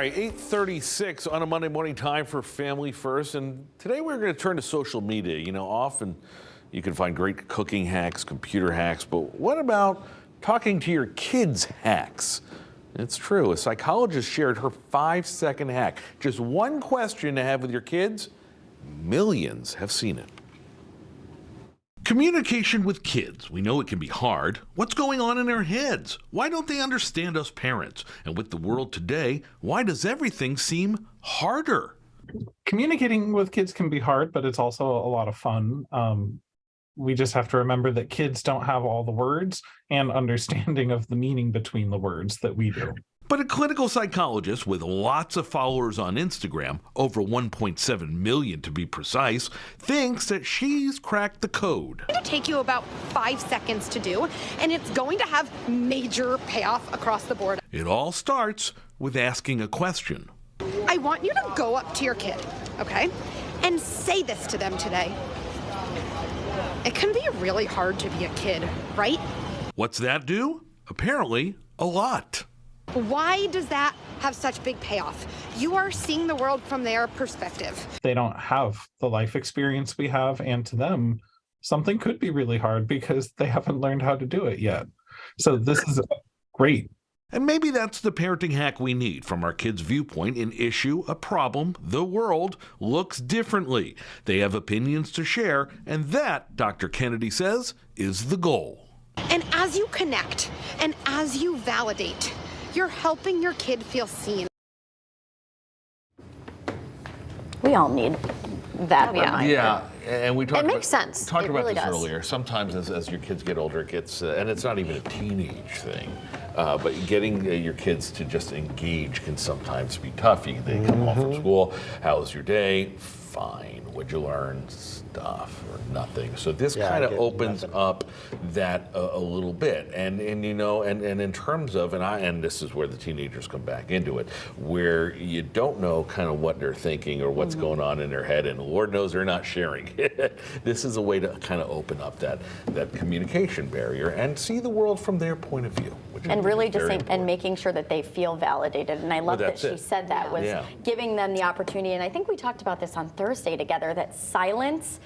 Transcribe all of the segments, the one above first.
right, 8:36 on a Monday morning, time for Family First. And today we're going to turn to social media. You know, often you can find great cooking hacks, computer hacks, but what about talking to your kids' hacks? It's true. A psychologist shared her 5-second hack. Just one question to have with your kids. Millions have seen it. Communication with kids. We know it can be hard. What's going on in their heads? Why don't they understand us parents? And with the world today, why does everything seem harder? Communicating with kids can be hard, but it's also a lot of fun. We just have to remember that kids don't have all the words and understanding of the meaning between the words that we do. But a clinical psychologist with lots of followers on Instagram, over 1.7 million to be precise, thinks that she's cracked the code. It's going to take you about 5 seconds to do, and it's going to have major payoff across the board. It all starts with asking a question. I want you to go up to your kid, okay, and say this to them today. It can be really hard to be a kid, right? What's that do? Apparently, a lot. Why does that have such big payoff? You are seeing the world from their perspective. They don't have the life experience we have, and to them, something could be really hard because they haven't learned how to do it yet. So this is great. And maybe that's the parenting hack we need from our kids' viewpoint. An issue, a problem, the world looks differently. They have opinions to share, and that, Dr. Kennedy says, is the goal. And as you connect and as you validate, you're helping your kid feel seen. We all need that reminder. Yeah, and we talked It makes sense. Talked It about really this does. earlier. Sometimes as your kids get older, it gets, and it's not even a teenage thing, but getting your kids to just engage can sometimes be tough. They come home from school, how's your day? Fine. What'd you learn? Stuff or nothing. So this kind of opens up that a little bit, and you know, and in terms of, and this is where the teenagers come back into it, where you don't know kind of what they're thinking or what's going on in their head, and Lord knows they're not sharing. This is a way to kind of open up that communication barrier and see the world from their point of view. And really just saying, and making sure that they feel validated. And I love that she said that, was giving them the opportunity. And I think we talked about this on Thursday together, that silence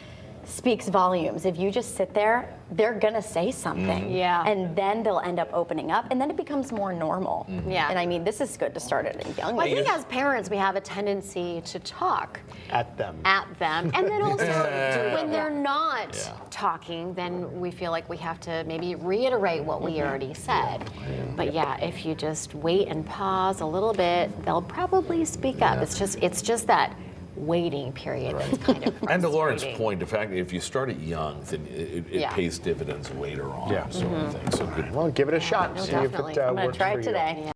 speaks volumes. If you just sit there, they're gonna say something. Yeah. And then they'll end up opening up, and then it becomes more normal. Yeah. And I mean, this is good to start at a young Well, I age. think as parents, we have a tendency to talk at them. And then also, when they're not talking, then we feel like we have to maybe reiterate what we already said. But yeah, if you just wait and pause a little bit, they'll probably speak up. It's just that waiting period that's kind of And to Lauren's frustrating. point, the fact that if you start it young, then it pays dividends later on, sort of thing. So good. Well, give it a shot. No, See if definitely. it I'm I'm gonna works try for it you. today.